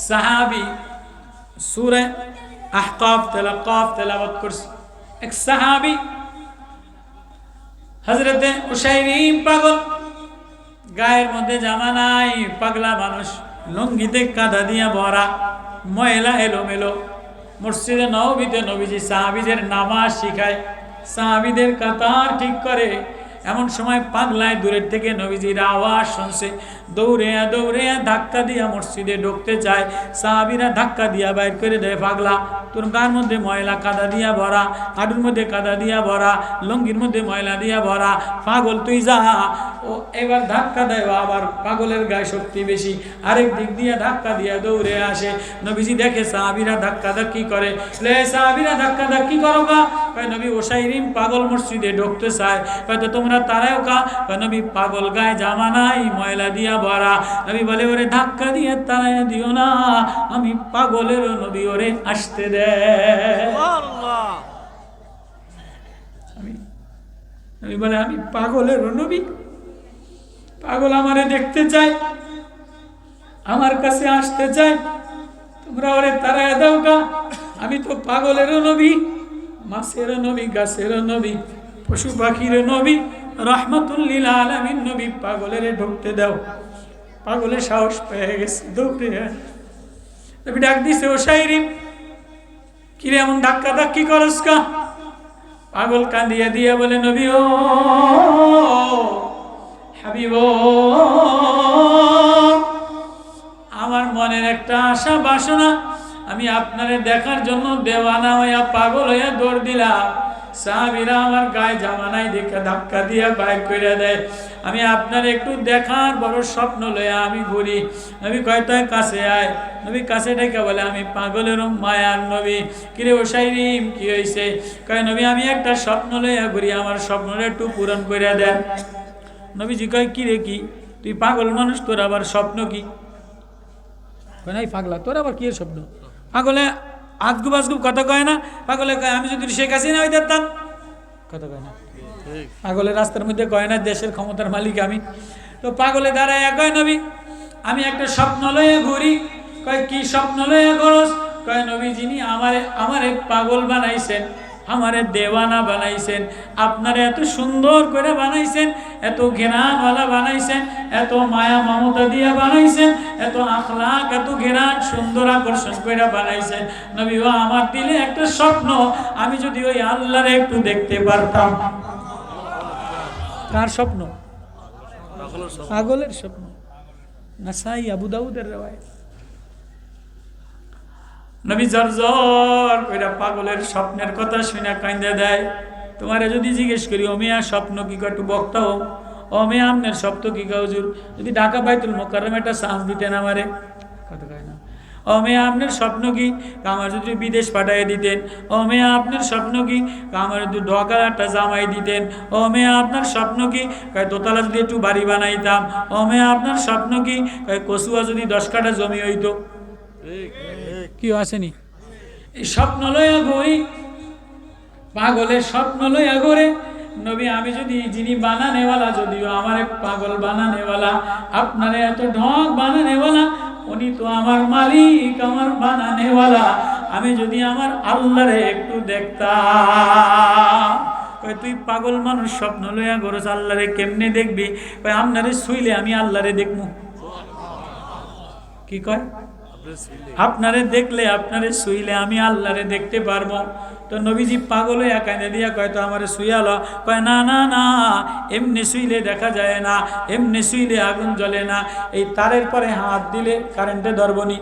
সাহাবী সূরা আহকাফ তেলাওয়াত করছে। এক সাহাবী হযরতে উসাইরিম পাগল, গায়ের মধ্যে জামা নাই, পাগলা মানুষ, লুঙ্গিতে কাদা দিয়া ভরা, ময়লা এলোমেলো। মসজিদে নববীতে নবীজি সাহাবীদের নামাজ শিখায়, সাহাবীদের কাতার ঠিক করে। এমন সময় পাগলায় দূরের থেকে নবীজির আওয়াজ শুনছে, দৌড়ে দৌড়ে ধাক্কা দিয়া মসজিদে ঢুকতে চায়। সাহাবীরা ধাক্কা দিয়া বাইর করে দেয়, পাগলা তোর গার মধ্যে ময়লা কাদা দিয়া ভরা, হাঁটুর মধ্যে কাদা দিয়া ভরা, লুঙ্গির মধ্যে ময়লা দিয়া ভরা, পাগল তুই যা। ও এবার ধাক্কা দেয়, আবার পাগলের গায়ে শক্তি বেশি, আরেক দিক দিয়ে ধাক্কা দিয়া দৌড়ে আসে। নবীজি দেখে সাহাবীরা ধাক্কা ধাক্কি করে, লে সাহাবীরা ধাক্কা ধাক্কি করো কা? কয় নবী উসাইরিম পাগল মসজিদে ঢুকতে চায়। হয়তো তোমরা তারাও কা? কয় নবী পাগল গায়ে জামা নাই, ময়লা দিয়া ভরা। নবী বলে ওরে ধাক্কা দিয়ে তারায় দিও না, আমি পাগলের নবী, ওরে আসতে দে। নবী বলে আমি পাগলের নবী, পাগল আমারে দেখতে চাই, আমার কাছে আসতে চাই, তোমরা ওরে তারায় দাও কা? আমি তো পাগলের নবী, মাছের নবী, গাছের নবী, পশু পাখির নবী, রাহমাতুল লিল আলামিন নবী, পাগলের ঢুকতে দাও। পাগলের সাহস পেয়ে গেছে, দৌড়ে নবী ডাক দিছে, উসাইরিম কিরে এমন ধাক্কা ধাক্কি করস কা? পাগল কাঁদিয়া দিয়া বলে, নবী ও হাবিব, আমার মনের একটা আশা বাসনা, আমি আপনারে দেখার জন্য দেওয়ানা হইয়া পাগল হইয়া দৌড় দিলাম। সাহাবীরা আমার গায়ে জামা নাই দেখে ধাক্কা দিয়া বাইর করে দেয়। আমি আপনার একটু দেখার বড় স্বপ্ন লইয়া আমি ঘুরি। নবী কয় তুই কাছে আয়। নবী কাছে ডেকে বলে, আমি পাগলের মায়ার নবী। কিরে উসাইরিম কি হয়েছে? কয় নবী আমি একটা স্বপ্ন লইয়া ঘুরি, আমার স্বপ্নটা একটু পূরণ করে দেন। নবীজি কয় কিরে কি? তুই পাগল মানুষ, তোর আবার স্বপ্ন কি? কয় নাই পাগলা, তোর আবার কি স্বপ্ন? পাগলে আজগুব আজগুব কথা কয় না। পাগলে কয় আমি যদি শেখ হাসিনা হয়ে যেতাম, কথা কয় না। পাগলের রাস্তার মধ্যে কয় না দেশের ক্ষমতার মালিক আমি। তো পাগলে দাঁড়ায় কয় নবী আমি একটা স্বপ্ন লয়ে ঘুরি। কয় কি স্বপ্ন লয়ে ঘুরস? কয় নবী যিনি আমারে পাগল বানাইছেন, আমারে দেওয়ানা বানাইছেন, আপনারে এত সুন্দর করে বানাইছেন, এত ঘেরানওয়ালা বানাইছেন, এত মায়া মমতা দিয়া বানাইছেন, এত আখলাক, এত ঘেরান সুন্দর আকর্ষণ করে বানাইছেন। নবী ও আমার দিলে একটা স্বপ্ন, আমি যদি ওই আল্লাহরে একটু দেখতে পারতাম। কার স্বপ্ন? পাগলের স্বপ্ন। নাসাই আবু দাউদের রওয়ায়াত। নবী জর্জর কইরা পাগলের স্বপ্নের কথা শুনে কান্দে দেয়। তোমারে যদি জিজ্ঞেস করি ও মিয়া স্বপ্ন কি একটু বক্তাও, ও মিয়া আমনের স্বপ্ন কি হুজুর, যদি ঢাকা বাইতুল মোকাররমে একটা চান্স দিতেন আমারে, কথা কয় না। ও মেয়ে আপনার স্বপ্ন কি? আমার যদি বিদেশ পাঠিয়ে দিতেন। ও মেয়ে আপনার স্বপ্ন কি? আমার যদি ঢাকার একটা জামাই দিতেন। ও মেয়ে আপনার স্বপ্ন কি? কয় দোতলা যদি একটু বাড়ি বানাইতাম। ও মেয়ে আপনার স্বপ্ন কি? কয় কচুয়া যদি 10 কাঠা জমি হইতো। কি আসেনি? এই স্বপ্ন লইয়া ঘুরি, পাগলের স্বপ্ন লইয়া ঘুরে। নবী আমি যদি যিনি বানানেওয়ালা, যদিও আমার পাগল বানানেওয়ালা, আপনারে এত ঢং বানানেওয়ালা, উনি তো আমার মালিক, আমার বানানেওয়ালা। আমি যদি আমার আল্লাহরে একটু দেখতাম। কয় তুই পাগল মানুষ, স্বপ্ন লইয়া ঘুরস, আল্লাহরে কেমনে দেখবি? কয় আপনারে ছুইলে আমি আল্লাহরে দেখবো। কি কয়? আপনারে দেখলে, আপনারে শুইলে আমি আল্লাহরে দেখতে পারবো। তো নবীজি পাগল হয়ে কাঁদে দিয়া কয় তো আমারে শুইয়ালো। কয় না না না, এমনি শুইলে দেখা যায় না, এমনি শুইলে আগুন জ্বলে না। এই তারের পরে হাত দিলে কারেন্টে ধরবো নি?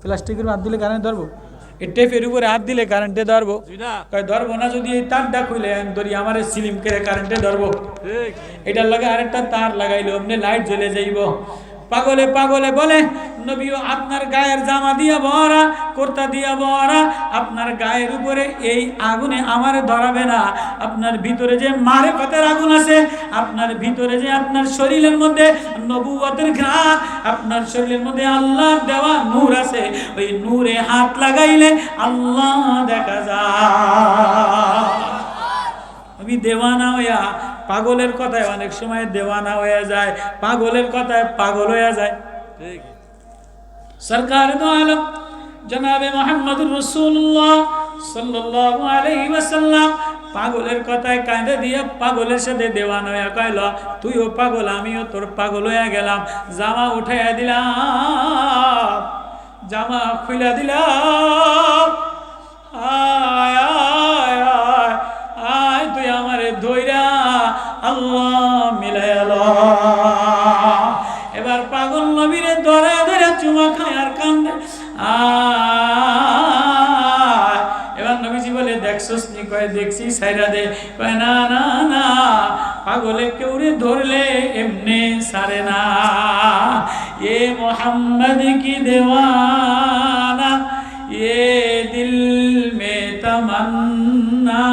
প্লাস্টিকের হাত দিলে কারেন্ট ধরবো? এই টেপের উপরে হাত দিলে কারেন্টে ধরবো? কয় ধরবো না। যদি এই তারটা খুলে ধরি আমারে সিলিম করে কারেন্টে ধরবো। এটার লাগে আরেকটা তার লাগাইলো, এমনি লাইট জ্বলে যাইব। পাগলে পাগলে বলে নবীও আপনার গায়ের জামা দিয়া ভরা, কুর্তা দিয়া ভরা, আপনার গায়ের উপরে এই আগুনে আমারে ধরাবে না। আপনার ভিতরে যে মারেফাতের আগুন আছে, আপনার ভিতরে যে আপনার শরীরের মধ্যে নবুয়তের ঘ্রাণ, আপনার শরীরের মধ্যে আল্লাহর দেওয়া নূর আছে, ওই নূরে হাত লাগাইলে আল্লাহ দেখা যায়। আমি দেওয়ানা হইয়া, পাগলের কথায় অনেক সময় দেওয়ানা হয়ে যায়, পাগলের কথায় পাগল হয়ে যায়। সরকার দো আলম জনাবে মুহাম্মদুর রাসূলুল্লাহ সাল্লাল্লাহু আলাইহি ওয়াসাল্লাম পাগলের কথায় কাঁদে দিয়ে পাগলের সাথে দেওয়ান হইয়া কইল, তুইও পাগল আমিও তোর পাগল হইয়া গেলাম। জামা উঠাইয়া দিলাম, জামা খুইলা দিলাম, আয় আয় আয় আয় তুই আমারে ধইরা আল্লাহ মিলাইয়া ল। এবার পাগল নবীরে ধরে ধরে চুমা খায় আর কান্দে। এবার নবীজি বলে, দেখছস নি? কয় দেখছি, সাইরা দে। কয় না না না, পাগলে কেউরে ধরলে এমনি সারে না। এ মোহাম্মদ কি দেওয়ানা, এ দিল মে তমন্না,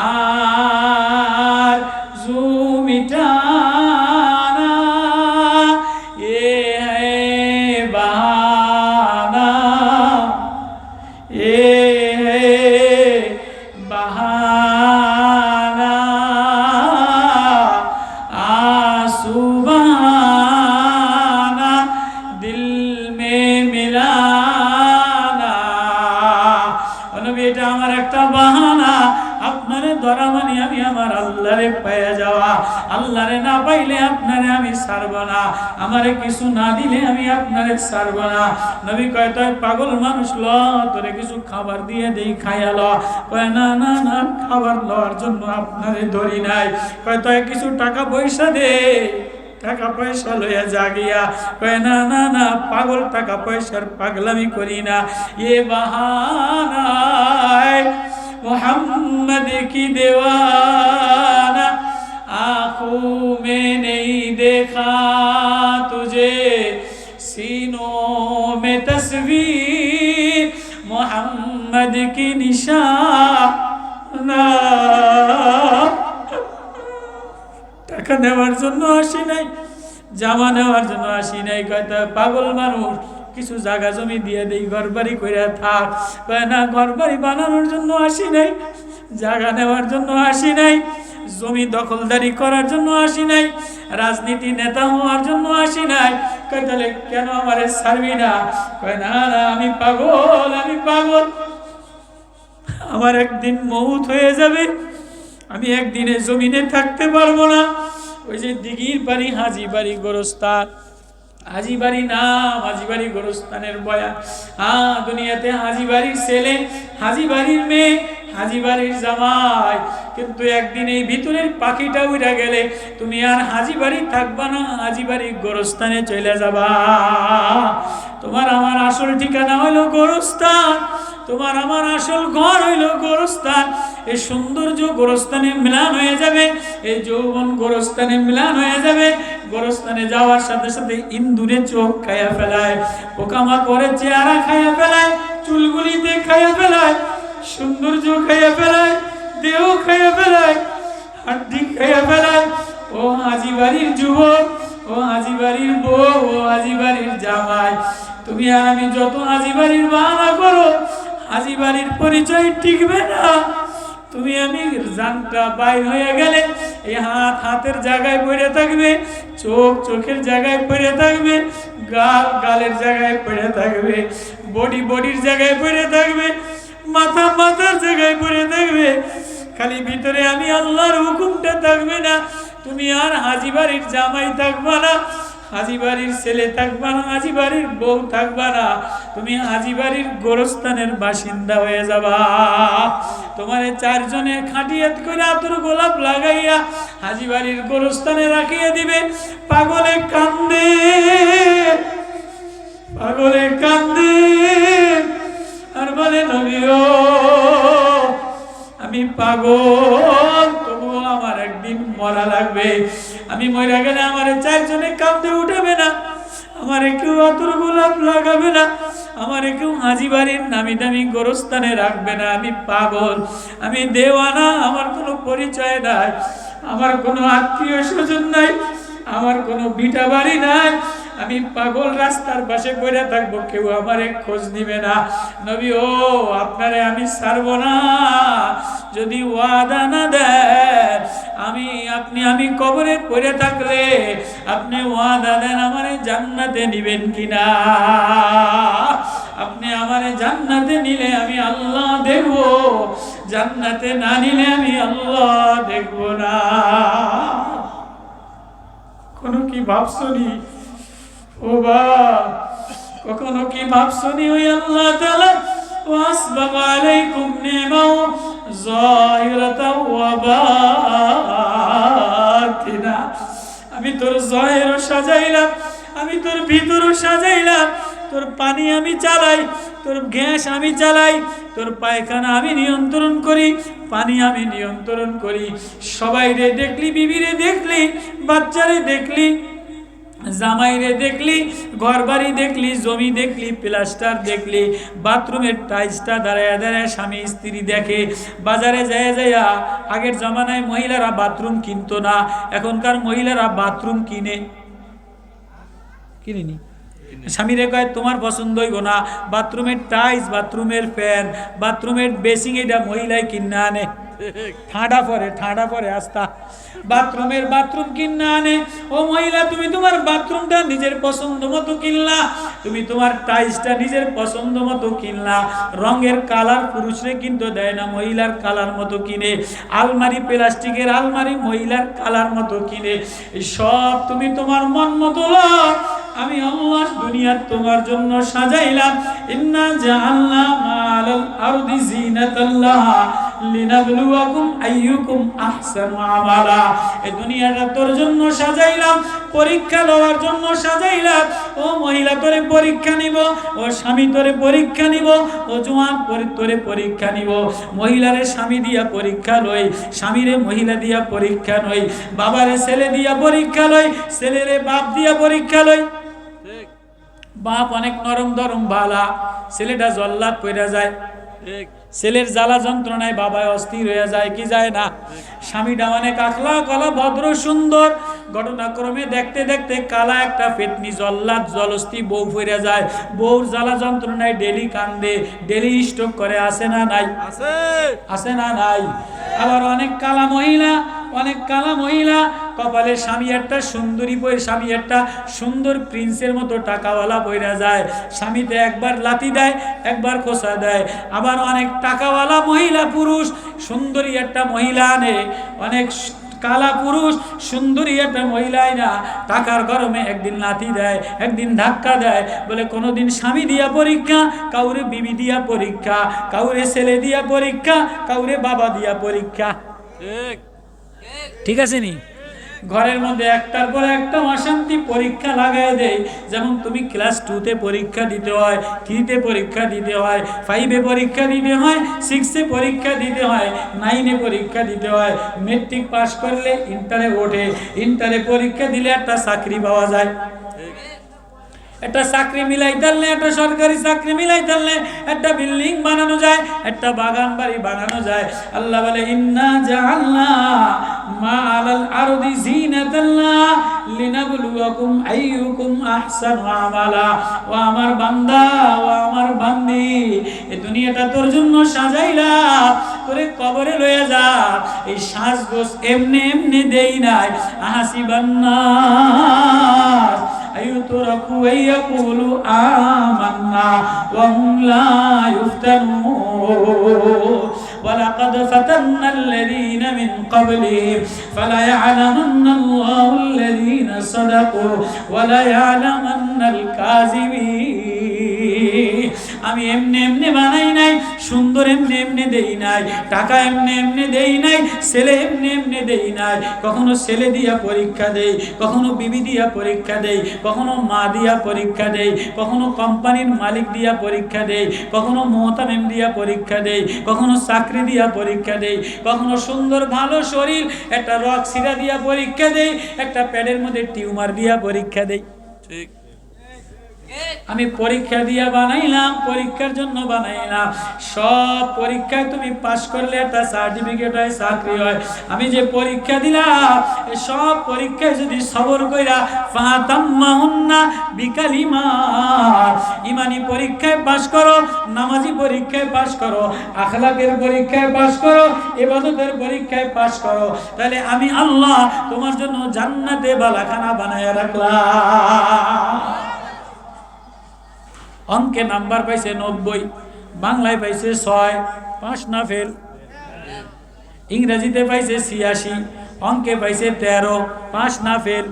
আর জু মিটানা, এ হ্যায় বাহানা, এ বাহানা, আসুবানা দিল মে মিলানা। নবী, এটা আমার একটা বাহানা, আপনারে ধরা মানে আমি আমার আল্লাহরে পেয়ে যাওয়া। আল্লাহরে না পাইলে আপনারে আমি ছাড়ব না, আমারে কিছু না দিলে আমি আপনারে ছাড়ব না। নবী কয়, তুই পাগল মানুষ, ল তোরে কিছু খাবার দিয়ে দেই, খাইয়া ল। কয় না না না, খাবার লওয়ার জন্য আপনারে ধরি নাই। কয় তুই কিছু টাকা পয়সা দে, টাকা পয়সা লইয়া জাগিয়া। কয় না না না, পাগল টাকা পয়সার পাগলামি করি না। এ বাহানায় मोहम्मद की दीवाना, आँखों में नहीं देखा तुझे, सीनों में तस्वीर मोहम्मद की निशाना। টাকা নেওয়ার জন্য আসি নাই, জামা নেওয়ার জন্য আসি নাই। কয়টা পাগল মানুষ, কিছু জায়গা জমি দিয়ে দেই, ঘর বাড়ি করে থাক। কয় না, ঘর বাড়ি বানানোর জন্য আসি নাই, জায়গা নেওয়ার জন্য আসি নাই, জমি দখলদারি করার জন্য আসি নাই, রাজনীতি নেতা হওয়ার জন্য আসি নাই। কয় তাহলে কেন আমারে ছাড়বি না? কয় না না, আমি পাগল, আমি পাগল, আমার একদিন মউত হয়ে যাবে, আমি একদিনে জমিনে থাকতে পারবো না। ওই যে দিঘির বাড়ি, হাজি বাড়ি, গোরস্থান, হাজি বাড়ি নাম, হাজি বাড়ি গোরস্থানের বয়ান। দুনিয়াতে হাজি বাড়ির ছেলে, হাজি বাড়ির মেয়ে, হাজি বাড়ির জামাই, কিন্তু একদিন এই ভিতরের পাখিটা উড়া গেলে তুমি আর হাজি বাড়ি থাকবা না, হাজি বাড়ি গোরস্থানে চলে যাবা। তোমার আমার আসল ঠিকানা হইলো গোরস্থান, তোমার আমার আসল ঘর হইল গোরস্থান। এই সৌন্দর্য গোরস্থানে মিলান হয়ে যাবে, এই যৌবন গোরস্থানে মিলান হয়ে যাবে। গোরস্থানে যাওয়ার সাথে সাথে ইন্দুরে চোখ খাইয়া ফেলায়, পোকামাকড়ে চেহারা খাইয়া ফেলায়, চুলগুলিতে খাইয়া ফেলায়, সৌন্দর্য খাইয়া ফেলায়, দেহ খাইয়া ফেলায়, হাড্ডি খাইয়া ফেলায়। ও হাজি বাড়ির যুবক, ও হাজি বাড়ির বউ, ও হাজি বাড়ির জামাই, তুমি আর আমি যত হাজি বাড়ির বাহানা করো, হাজি বাড়ির পরিচয় টিকবে না। তুমি আমি জানটা বাইর হয়ে গেলে এই হাত হাতের জায়গায় পড়ে থাকবে, চোখ চোখের জায়গায় পড়ে থাকবে, গাল গালের জায়গায় পড়ে থাকবে, বডি বডির জায়গায় পড়ে থাকবে, মাথা মাথার জায়গায় পড়ে থাকবে। খালি ভিতরে আমি আল্লাহর হুকুমটা থাকবে না। তুমি আর হাজি বাড়ির জামাই থাকবা না, হাজি বাড়ির ছেলে থাকবা না, হাজি বাড়ির বউ থাকবা না, তুমি হাজি বাড়ির গোরস্থানের বাসিন্দা হয়ে যাবা। তোমারে চারজনে খাটিয়াত করে আতর গোলাপ লাগাইয়া হাজি বাড়ির গোরস্থানে রাখিয়ে দিবে। পাগলে কান্দে, পাগলে কান্দে আর বলে, নবী ও আমি পাগল, তবুও আমার একদিন মরা লাগবে। আমি মরে গেলে আমার চারজনে কাঁদতে উঠাবে না, আমার কেউ আতর গোলাপ লাগাবে না, আমার কেউ হাজি বাড়ির নামি দামি গোরস্থানে রাখবে না। আমি পাগল, আমি দেওয়ানা, আমার কোনো পরিচয় নাই, আমার কোনো আত্মীয় স্বজন নাই, আমার কোনো ভিটা বাড়ি নাই। আমি পাগল, রাস্তার পাশে পড়ে থাকবো, কেউ আমারে খোঁজ নিবে না। নবী ও আপনারে আমি ছাড়বো না, যদি ওয়াদা না দেন আমি কবরে পড়ে থাকলে আপনি ওয়াদা দেন আমারে জান্নাতে নিবেন কিনা? আপনি আমারে জান্নাতে নিলে আমি আল্লাহ দেখব, জান্নাতে না নিলে আমি আল্লাহ দেখব না। কোনো কি ভাবছনি ও বাপ, কখনো কি ভাবছনি ওই আল্লাহ তাআলা ওয়াসবাগ আলাইকুম নিমাও যাহিরাতাও ওয়া বাতিনা, আমি তোর জাহিরও সাজাইলাম, আমি তোর ভিতরও সাজাইলাম, তোর পানি আমি চালাই, তোর গ্যাস আমি চালাই, তোর পায়খানা আমি নিয়ন্ত্রণ করি, পানি আমি নিয়ন্ত্রণ করি। সবাইরে দেখলি, বিবিরে দেখলি, বাচ্চারে দেখলি, জামাইরে দেখলি, ঘর বাড়ি দেখলি, জমি দেখলি, প্লাস্টার দেখলি, বাথরুমের টাইলসটা দাঁড়ায় দাঁড়ায় স্বামী স্ত্রী দেখে। বাজারে যায় যাইয়া, আগের জমানায় মহিলারা বাথরুম কিনতো না, এখনকার মহিলারা বাথরুম কিনেনি। স্বামীরে কয় তোমার পছন্দ হইব না, বাথরুমের টাইলস, বাথরুমের ফ্যান, বাথরুমের বেসিং এটা মহিলাই কিনা আনে, ঠান্ডা পরে আস্তা বাথরুম কিনা আনে। ও মহিলা, তুমি তোমার বাথরুমটা নিজের পছন্দ মতো কিনলা, তুমি তোমার টাইলসটা নিজের পছন্দ মতো কিনলা, রঙের কালার পুরুষরে কিন্তু দেয় না, মহিলার কালার মতো কিনে। আলমারি, প্লাস্টিকের আলমারি মহিলার কালার মতো কিনে। এই সব তুমি তোমার মন মতো আমি আল্লাহ দুনিয়া তোমার জন্য সাজাইলাম। ইন্না জাআলনা মালাল আরদি জিনাতাল্লাহ লিনাবলুয়াকুম আইয়ুকুম আহসানু আমালা। এই দুনিয়াটা তোর জন্য সাজাইলাম, পরীক্ষা লওয়ার জন্য সাজাইলাম। ও মহিলা তোরে পরীক্ষা নিব, ও স্বামী তোরে পরীক্ষা নিব, ও জওয়ান তোরে পরীক্ষা নিব। মহিলারে স্বামী দিয়া পরীক্ষা লই, স্বামীরে মহিলা দিয়া পরীক্ষা লই, বাবারে ছেলে দিয়া পরীক্ষা লই, ছেলেরে বাপ দিয়া পরীক্ষা লই। বাপ অনেক নরম ধরম ভালা, ছেলেটা জল্লাদ পইরা যায়, ছেলের জ্বালা যন্ত্রণায় বাবায় অস্থির হয়ে যায় কি যায় না। স্বামীটা অনেক আখলা কলা ভদ্র সুন্দর, ঘটনাক্রমে দেখতে দেখতে কালা একটা পেতনি জল্লাদ জলস্তি বউ ফিরে যায়। বউর জ্বালা যন্ত্রণায় ডেলি কান্দে, ডেলি স্ট্রোক করে, আসে না নাই? আসে না নাই? আবার অনেক কালা মহিলা কপালে স্বামী একটা সুন্দরী বই, স্বামী একটা সুন্দর প্রিন্সের মতো টাকাওয়ালা বইরা যায়, স্বামীতে একবার লাথি দেয়, একবার খোসা দেয়। আবার অনেক টাকাওয়ালা মহিলা পুরুষ সুন্দরী একটা মহিলা আনে, অনেক কালা পুরুষ সুন্দরী একটা মহিলাই না, টাকার গরমে একদিন লাথি দেয়, একদিন ধাক্কা দেয়। বলে কোনোদিন স্বামী দিয়া পরীক্ষা, কাউরে বিবি দিয়া পরীক্ষা, কাউরে ছেলে দিয়া পরীক্ষা, কাউরে বাবা দিয়া পরীক্ষা। ঠিক আছে নি? ঘরের মধ্যে একটার পর একটা অশান্তি পরীক্ষা লাগাই দেয়। যেমন তুমি ক্লাস 2তে পরীক্ষা দিতে হয়, 3তে পরীক্ষা দিতে হয়, 5এ পরীক্ষা দিতে হয়, 6এ পরীক্ষা দিতে হয়, 9এ পরীক্ষা দিতে হয়। মেট্রিক পাস করলে ইন্টারে ওঠে, ইন্টারে পরীক্ষা দিলে একটা চাকরি পাওয়া যায়। একটা চাকরি মিলাই তাহলে, একটা সরকারি চাকরি মিলাই তাহলে একটা বিল্ডিং বানানো যায়, একটা বাগান বাড়ি বানানো যায়। আল্লাহ বলে ইন্না জাআলনা মা আলাল আরদি জিনাতাল্লাহ লিনাবলুয়াকুম আইয়ুকুম আহসানু আমালা। ও আমার বান্দা, ও আমার বান্দি, এই দুনিয়াটা তোর জন্য সাজাইলাম, তোরে কবরে লইয়া যা। এই সাজগোজ এমনি এমনি দেই নাই। আহাসিবান্নাস আইয়ুতরাকু আইয়াকুলু আমান্না ওয়া হুম লা ইফতানুন। ولقد فتنا الذين من قبلهم فليعلمن الله الذين صدقوا وليعلمن الكاذبين। আমি এমনি এমনি বানাই নাই, সুন্দর এমনি এমনি দেই নাই, টাকা এমনি এমনি দেই নাই, ছেলে এমনি এমনি দেই নাই। কখনো ছেলে দিয়া পরীক্ষা দেই, কখনো বিবি দিয়া পরীক্ষা দেই, কখনো মা দিয়া পরীক্ষা দেই, কখনো কোম্পানির মালিক দিয়া পরীক্ষা দেই, কখনো মোহতামিম দিয়া পরীক্ষা দেই, কখনো চাকরি দিয়া পরীক্ষা দেই, কখনো সুন্দর ভালো শরীর একটা রক সিরা দিয়া পরীক্ষা দেই, একটা প্যাডের মধ্যে টিউমার দিয়া পরীক্ষা দেই। ঠিক আমি পরীক্ষা দিয়ে বানাইলাম, পরীক্ষার জন্য বানাইলাম। সব পরীক্ষায় তুমি পাশ করলে একটা সার্টিফিকেট হয়, চাকরি হয়। আমি যে পরীক্ষা দিলাম, সব পরীক্ষায় যদি সবর কইরা ফাতাম্মাহুন্না বিকালিমাত, ইমানি পরীক্ষায় পাশ করো, নামাজি পরীক্ষায় পাশ করো, আখলাকের পরীক্ষায় পাশ করো, ইবাদতের পরীক্ষায় পাশ করো, তাহলে আমি আল্লাহ তোমার জন্য জান্নাতে বালাখানা বানায় রাখলাম। অঙ্কে নাম্বার পাইছে 90, বাংলায় পাইছে 6, 5 না ফেল। ইংরেজিতে পাইছে 86, অঙ্কে পাইছে 13, 5 না ফেল।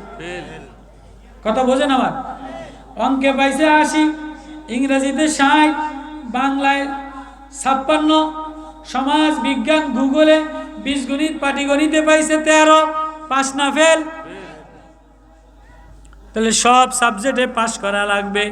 কথা বোঝেন আমার? অঙ্কে পাইছে 80, ইংরেজিতে 60, বাংলায় 56, সমাজ বিজ্ঞান ভূগোলে বীজগণিত পাটিগণিতে পাইছে 13, 5 না ফেল। তাহলে সব সাবজেক্টে পাশ করা লাগবে,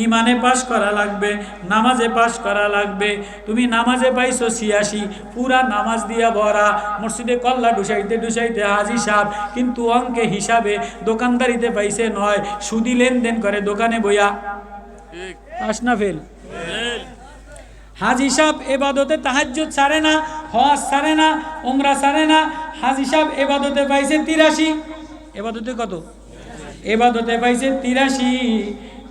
ইমানে পাশ করা লাগবে, নামাজে পাশ করা লাগবে। তুমি নামাজে পাইছো 86, পুরা নামাজ দিয়া ভরা, মসজিদে কল্লা ডুসাইতে ডুসাইতে হাজি সাহেব, কিন্তু অঙ্কে হিসাবে দোকানদারিতে পাইছে 9, সুদি লেনদেন করে দোকানে বইয়া, পাশ না ফেল। হাজি সাহেব এবাদতে তাহাজ্জুদ ছাড়ে না, হজ ছাড়ে না, উমরা ছাড়ে না। হাজি সাহেব এবাদতে পাইছে 83, এবাদতে কত? এবাদতে পাইছে 83,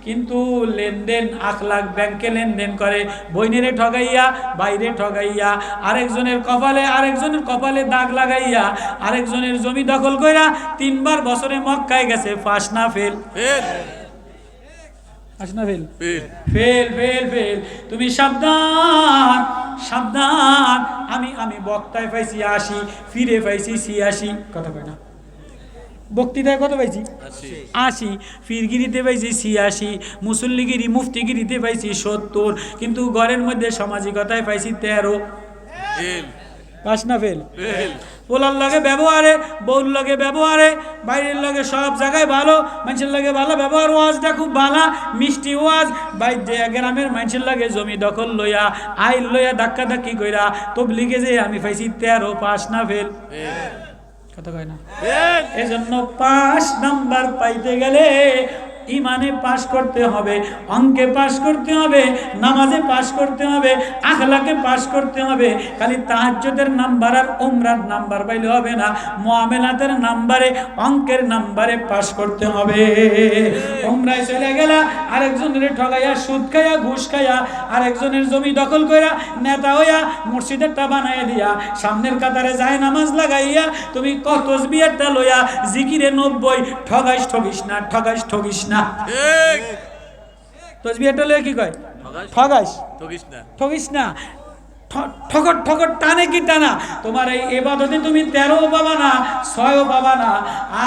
কিন্তু লেনদেন আখলাক, ব্যাংকে লেনদেন করে, বইনেরে ঠগাইয়া, বাইরে ঠগাইয়া, আরেকজনের কপালে দাগ লাগাইয়া, আরেকজনের জমি দখল কইরা 3 বার বছরে মক্কায় গেছে, পাশ না ফেল? Fail fail fail. তুমি সাবধান সাবধান। আমি বক্তায় পাইছি 80, ফিরে পাইছি 86, কথা কয় না? বক্তৃতায় কত পাইছি? 80, ফিরগিরিতে পাইছি 86, মুসল্লিগিরি মুফতিগিরিতে পাইছি 70, কিন্তু ঘরের মধ্যে সামাজিকতায় পাইছি 13, পাস না ফেল? পোলার লগে ব্যবহারে, বউর লগে ব্যবহারে, বাইরের লগে সব জায়গায় ভালো, মানুষের লগে ভালো ব্যবহার, ওয়াজটা খুব ভালো, মিষ্টি ওয়াজ। বাইরে গ্রামের মানুষের লগে জমি দখল লইয়া, আইল লইয়া ধাক্কা ধাক্কি কইরা তবলিগে যে আমি পাইছি 13, পাস না ফেল? কথা কয় না? এজন্য 5 নাম্বার পাইতে গেলে ইমানে পাশ করতে হবে, অঙ্কে পাশ করতে হবে, নামাজে পাশ করতে হবে, আখলাকে পাশ করতে হবে। খালি তাহাজ্জুদের নাম্বার আর উমরার নাম্বার পাইলে হবে না, মুআমালাতের নাম্বারে, অঙ্কের নাম্বারে পাশ করতে হবে। উমরায় চলে গেলা, আরেকজনের ঠগাইয়া, সুদ খাইয়া, ঘুষ খাইয়া, আরেকজনের জমি দখল কইরা, নেতা হইয়া, মসজিদেরটা বানাইয়া দিয়া, সামনের কাতারে যায় নামাজ লাগাইয়া, তুমি কত তসবিহটা লইয়া জিকিরে 90, ঠগিস না। তসবিহটা লইয়া কি কয়? ঠগিস না। ঠকর টানে কি টানা? তোমার এই ইবাদতে তুমি 13 পাবা না, 6 পাবা না,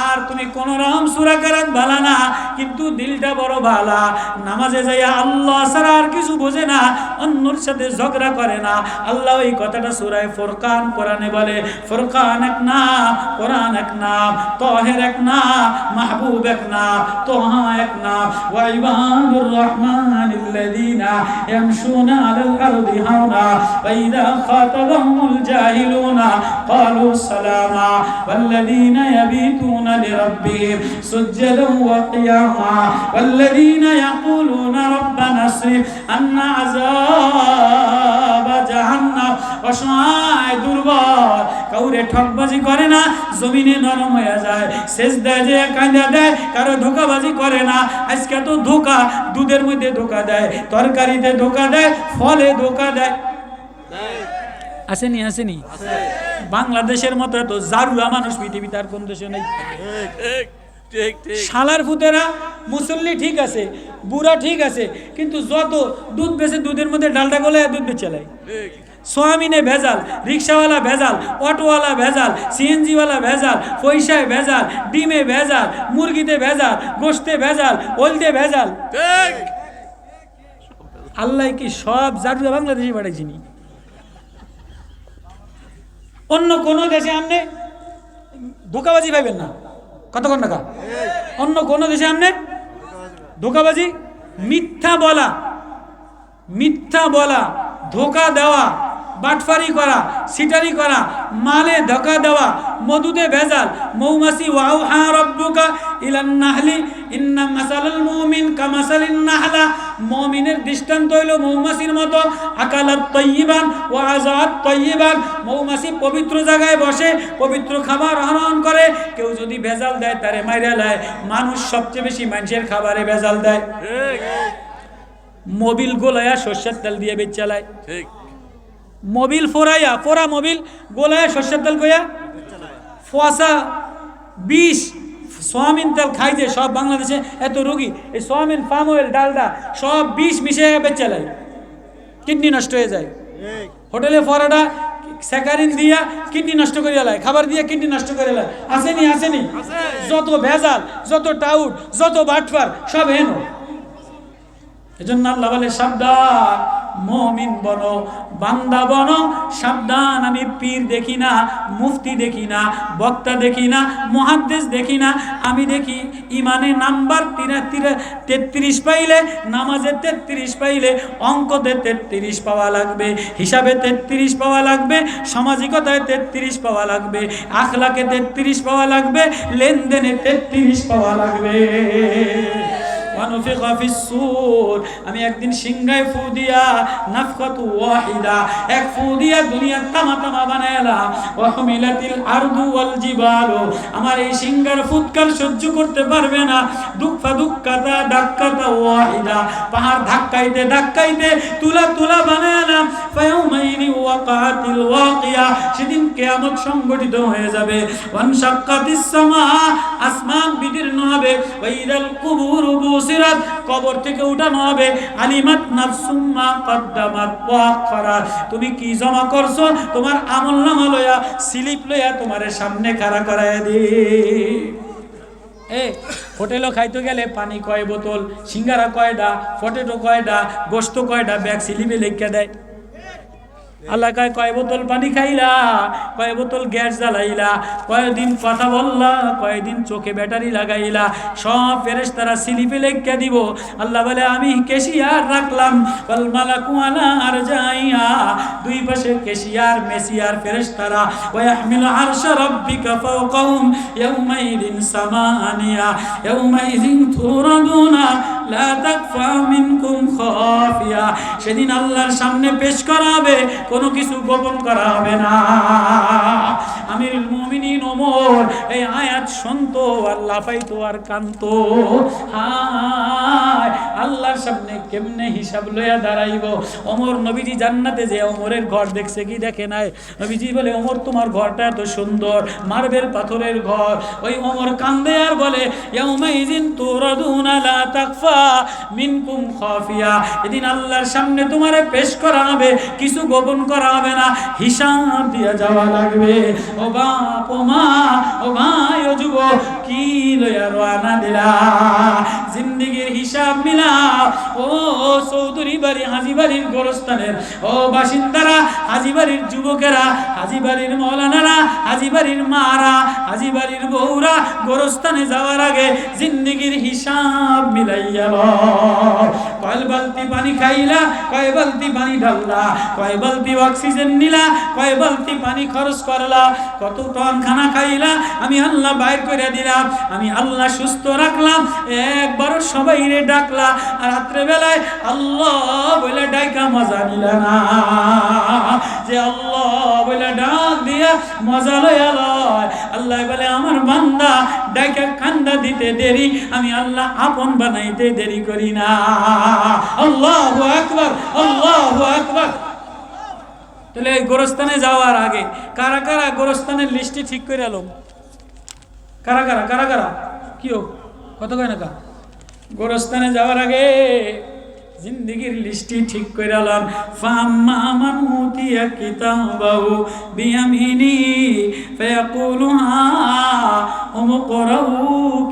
আর তুমি কোন রকম সূরা কেরাত ভালা না, কিন্তু দিলটা বড় ভালা। নামাজে যাইয়া আল্লাহ ছাড়া আর কিছু বোঝে না, অন্যর সাথে ঝগড়া করে না। আল্লাহ এই কথাটা সূরা ফুরকান কোরআনে বলে, ফুরকান এক নাম, কোরআন এক নাম, তাহের এক নাম, মাহবুব এক নাম, তোহা এক নাম। ওয়া ইবাদুর রহমানিল্লাযীনা ইয়ামশুনা আলাল আরদি হাওনা وإذا خاطبهم الجاهلون قالوا سلاما والذين يبيتون لربهم سجدا وقياما والذين يقولون ربنا اصرف عنا عذاب جهنم অসহায় দুর্বল কাউরে ঠকবাজি করে না, জমিনে নরম হয়ে যায়, সেজদায় যে কাঁদা দেয়, কারো ধোকাবাজি করে না। আজকে তো ধোকা, দুধের মধ্যে ধোকা দেয়, তরকারিতে ধোকা দেয়, ফলে ধোকা দেয়। আসেনি? বাংলাদেশের মতো এত জারুয়া মানুষ পৃথিবীতে আর কোন দেশে নেই। শালার ফুতেরা মুসল্লি ঠিক আছে, বুড়া ঠিক আছে, কিন্তু যত দুধ বেচে, দুধের মধ্যে ডালটা গলে দুধ বেচে লাই। সোয়াবিনে ভেজাল, রিক্সাওয়ালা ভেজাল, অটোওয়ালা ভেজাল, সিএনজিওয়ালা ভেজাল, পয়সায় ভেজাল, ডিমে ভেজাল, মুরগিতে ভেজাল, গোশতে ভেজাল, ওলতে ভেজাল। আল্লাহ কি সব জারুয়া বাংলাদেশে পাঠাইছিনি? অন্য কোন দেশে আপনি ধোকাবাজি পাইবেন না, কতক্ষণ টাকা? অন্য কোন দেশে আপনি ধোকাবাজি, মিথ্যা বলা, ধোকা দেওয়া, বাটফারি করা, সিটারি করা, মালে ধোকা দেওয়া, মধুতে ভেজাল, মৌমাছি ওয়াউহা রাব্বুকা ইলান নাহলি ইন্না মাসালুল মুমিন কামাসালিন নাহলা, মুমিনের দৃষ্টান্ত হইল মৌমাছির মতো। আকালাত তাইয়িবান ওয়া আযাত তাইয়িবান, মৌমাছি পবিত্র জায়গায় বসে, পবিত্র খাবার আহরণ করে। কেউ যদি ভেজাল দেয় তারে মাইরা লায়। মানুষ সবচেয়ে বেশি মানুষের খাবারে ভেজাল দেয়। মোবিল গোলায়া সরষের তেল দিয়ে বেচ চালায়। ঠিক, মোবিল ফোরাইয়া, ফোরা মোবিল গোলায়া সরষের তেল কইয়া ফোয়াশা বিষ সোয়াবিন তেল খাই যে সব বাংলাদেশে এত রোগী, এই সোয়াবিন পাম অয়েল ডালডা সব বিষ মিশে বেচ চালায়, কিডনি নষ্ট হয়ে যায়। হোটেলে ফরাটা স্যাকারিন দিয়া কিডনি নষ্ট করে লায়, খাবার দিয়ে কিডনি নষ্ট করে লায়। আসেনি আসেনি, যত ভেজাল, যত টাউট, যত বাটফার সব হেন। এজন্য আল্লাহ বলে সাবধান, মুমিন বনো, বান্দা বনো সাবধান। আমি পীর দেখি না, মুফতি দেখি না, বক্তা দেখি না, মুহাদ্দিস দেখি না, আমি দেখি ইমানে নাম্বার 33 পাইলে, নামাজে 33 পাইলে, অঙ্কতে 33 পাওয়া লাগবে, হিসাবে 33 পাওয়া লাগবে, সামাজিকতায় 33 পাওয়া লাগবে, আখলাকে 33 পাওয়া লাগবে, লেনদেনে 33 পাওয়া লাগবে। আমি একদিন সিংহায় ফু দিয়া, নাফকাতু ওয়াহিদা, এক ফু দিয়া দুনিয়া তামা তামা বানাইলাম। ওয়া হুমিলাতিল আরদু ওয়াল জিবালু, আমার এই সিংহার ফুৎকার সহ্য করতে পারবে না। দুক্ফা দুক্কাতা দাক্কাতা ওয়াহিদা, পাহাড় ধাক্কাইতে ধাক্কাইতে তুলা তুলা বানাইলাম। ফায়াউমাইনি ওয়াকাতিল ওয়াকিয়া, সেদিন কিয়ামত সংগঠিত হয়ে যাবে। ওয়ানশাক্কাতিস সামা, আসমান বিদীর্ণ হবে। ওয়াইদাল কুবুরু বুসিরাত, কবর থেকে উঠানো হবে। আলিমাত নাফসুম মা কদ্দামাত ওয়া আখারাত, তুমি কি জমা করছো তোমার আমলনামা লইয়া, স্লিপ লইয়া তোমারে সামনে খাড়া করায় দি। হোটেলও খাইতে গেলে পানি কয় বোতল, সিঙ্গারা কয়টা, পটেটো কয়টা, গোস্ত কয়টা, ব্যাগ স্লিপে লিখে দেয়। আল্লাহ কয় কয় বোতল পানি খাইলা, কয় বোতল গ্যাস জ্বালাইলা, কয়দিন কথা বললা, কয়দিন চোখে ব্যাটারি লাগাইলা, সব ফেরেশতারা স্লিপে লিখে দিব। আল্লাহ বলে আমি কেশিয়ার রাখলাম। ওয়াল মালাকু আলা আরজাইহা, দুই পাশে কেশিয়ার মেসিয়ার ফেরেশতারা। ওয়া ইয়াহমিলু আরশা রাব্বিকা ফাওকাহুম ইয়াওমাইদিন সামানিয়া, ইয়াওমাইদিন তুরাদুনা লা তাকফা মিনকুম খাফিয়া, সেদিন আল্লাহর সামনে পেশ করা হবে, কোনো কিছু গোপন করা হবে না। আমিরুল মুমিনিন ওমর এই আয়াত শুনতো আর লাফাইতো আর কানতো। হায়, আল্লাহর সামনে কেমনে হিসাব লইয়া দাঁড়াইব। ওমর নবীজি জান্নাতে যে ওমরের ঘর দেখছে কি দেখে নাই? নবীজি বলে ওমর তোমার ঘরটা এত সুন্দর, মার্বেল পাথরের ঘর। ওই ওমর কান্দে আর বলে ইয়াউমাইযিন তুরাদুনা লা তাকফা মিনকুম খাফিয়া, এদিন আল্লাহর সামনে তোমারে পেশ করা হবে, কিছু গোপন করা হবে না, হিসাব দিয়া যাওয়া লাগবে। ও বাপ, ও মা, ও ভাই, ও যুবক, কি লইয়া রওনা দিলা? জিন্দেগির হিসাব মিলাও। ও চৌধুরী বাড়ি, হাজি বাড়ির গোরস্থানের ও বাসিন্দারা, হাজি বাড়ির যুবকেরা, হাজি বাড়ির মৌলানারা, হাজি বাড়ির মারা, হাজি বাড়ির বউরা, গোরস্থানে যাওয়ার আগে জিন্দেগির হিসাব মিলাইয়া কয় বালতি পানি খাইলা, কয় বালতি পানি ঢাললা, কয় বালতি অক্সিজেন নিলা, কয় বালতি পানি খরচ করলা, কত টন খানা খাইলা, আমি আল্লাহ বাইর করে দিলাম, আমি আল্লাহ সুস্থ রাখলাম। একবারও সবাই রে ডাকলা, আর রাত্রে বেলায় আল্লাহ বলে ডাইকা মজা নিলা না, যে আল্লাহ বলে ডাক দিয়া মজা লইয়া লয়। আল্লাহ বলে আমার বান্দা ডাইকা কান্দা দিতে দেরি, আমি আল্লাহ আপন বানাইতে দেরি করি না। আল্লাহু আকবার, আল্লাহু আকবার। তাহলে এই গোরস্থানে যাওয়ার আগে কারা কারা গোরস্থানের লিস্টটি ঠিক করে এলো? কারা কারা কারা কারা কি হোক কত কয় না? গোরস্থানে যাওয়ার আগে জিন্দেগির লিস্টটি ঠিক করে আলাম। ফাম্মা মান উতিয়া কিতাবাহু বিয়ামিনি ফায়াকুলু হা উমকরাউ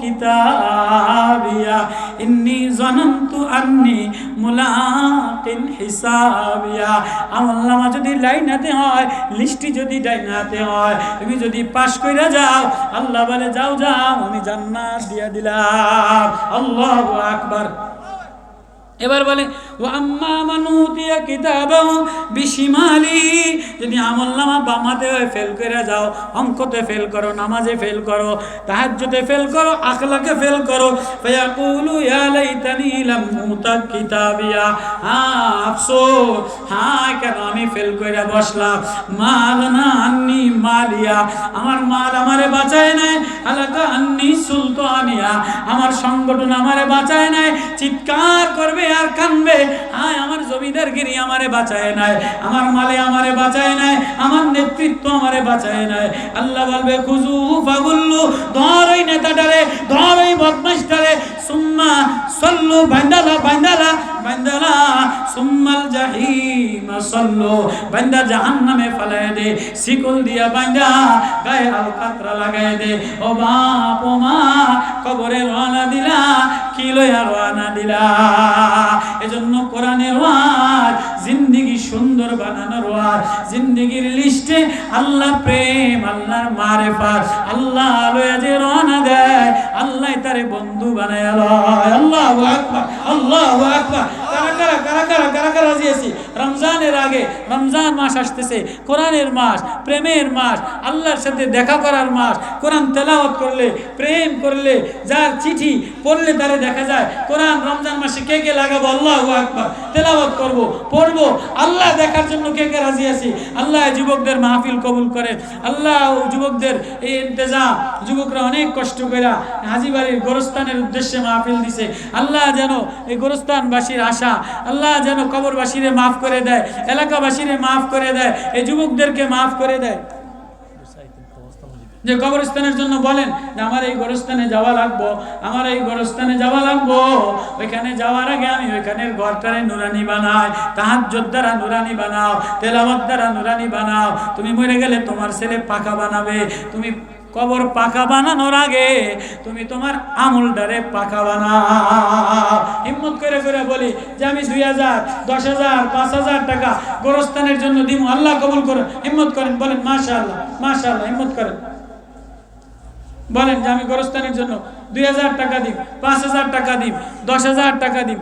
কিতাবিয়া ইন্নী যানানতু আন্নী মুলাকিন হিসাবিয়া। আমলনামা যদি লাইনাতে হয়, লিস্টটি যদি ডাইনাতে হয়, তুমি যদি পাশ কইরা যাও, আল্লাহ বলে যাও যাও, আমি জান্নাত দিয়া দিলাম। আল্লাহু আকবার। এবার বলে ওয়া আম্মা মান উতিয়া কিতাবাহু বিশিমালিহি, যদি আমলনামা বামাতে ফেল করে যাও, অঙ্কতে ফেল করো, নামাজে ফেল করো, তাহাজ্জুদে ফেল করো, আখলাকে ফেল করো, ফায়াকুলু ইয়া লাইতানি লাম উতা কিতাবিয়া, আফসোস, কেন আমি ফেল করে বসলাম। মালনা আন্নি মালিয়া, আমার মাল আমারে বাঁচায় নাই। আলাকা আন্নি সুলতানিয়া, আমার সংগঠন আমারে বাঁচায় নাই। চিৎকার করবে আর কানবে, আমার জমিদারগিরি আমারে বাঁচায় নাই, আমার মালে আমারে বাঁচায় নাই, আমার নেতৃত্ব আমারে বাঁচায় নাই। আল্লাহ বলবে খুজু ফাগুল্লু, ধর ওই নেতাটারে, ধর ওই বদমাইশটারে, সুম্মা সল্লু, বাইন্দালা বাইন্দালা বাইন্দালা, সুম্মাল জাহিম সল্লু, বাইন্দা জাহান্নামে ফেলায় দে, শিকল দিয়া বাইন্দা গায়ে আলকাতরা লাগায় দে। ও বাপ ও মা, কবরে রওনা দিলা, কি লইয়া রওনা দিলা? এজন্য কোরআনের ওয়াজ জিন্দেগি সুন্দর বানানোর ওয়াজ, জিন্দেগির লিস্টে আল্লাহ প্রেম, আল্লাহর মারেফাত, আল্লাহ লইয়া যে রওনা দেয়, আল্লাহ তারে বন্ধু বানায় লয়। আল্লাহু আকবার, আল্লাহু আকবার। কারা কারা রাজি আছি? রমজানের আগে, রমজান মাস আসতেছে, কোরআনের মাস, প্রেমের মাস, আল্লাহর সাথে দেখা করার মাস। কোরআন তেলাওয়াত করলে, প্রেম করলে, যার চিঠি পড়লে তারে দেখা যায়। কোরআন রমজান মাসে কে কে লাগাবো? আল্লাহু আকবার। তেলাওয়াত করব, পড়বো, আল্লাহ দেখার জন্য কে কে রাজি আছি? আল্লাহ যুবকদের মাহফিল কবুল করে, আল্লাহ যুবকদের এই ইন্তজাম, যুবকরা অনেক কষ্ট করে হাজীবাড়ির গোরস্থানের উদ্দেশ্যে মাহফিল দিছে। আল্লাহ যেন এই গোরস্থানবাসীর আশা, আল্লাহ যেন কবরবাসীরে মাফ করে দেয়, এলাকাবাসীরে মাফ করে দেয়, এই যুবকদেরকে মাফ করে দেয়। যে কবরস্থানের জন্য বলেন যে আমার এই গোরস্থানে যাওয়া লাগবো, আমার এই গোরস্থানে যাওয়া লাগবো, ওইখানে যাওয়ার আগে আমি ওইখানের ঘরটারে নুরানি বানাই, তাহাজ্জুদ দ্বারা নুরানি বানাও, তেলাওয়াত দ্বারা নুরানি বানাও। তুমি মরে গেলে তোমার ছেলে পাকা বানাবে, তুমি কবর পাকা বানানোর আগে তুমি তোমার আমলটারে পাকা বানাও। হিম্মত করে করে বলি যে আমি 2000, 10,000, 5,000 টাকা গোরস্থানের জন্য দিব, আল্লাহ কবুল করুন। হিম্মত করেন, বলেন মাশাআল্লাহ, মাশাআল্লাহ। হিম্মত করেন, বলেন যে আমি গোরস্থানের জন্য 2000 টাকা দিব, 5,000 টাকা দিব, 10,000 টাকা দিব।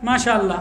মাশাআল্লাহ।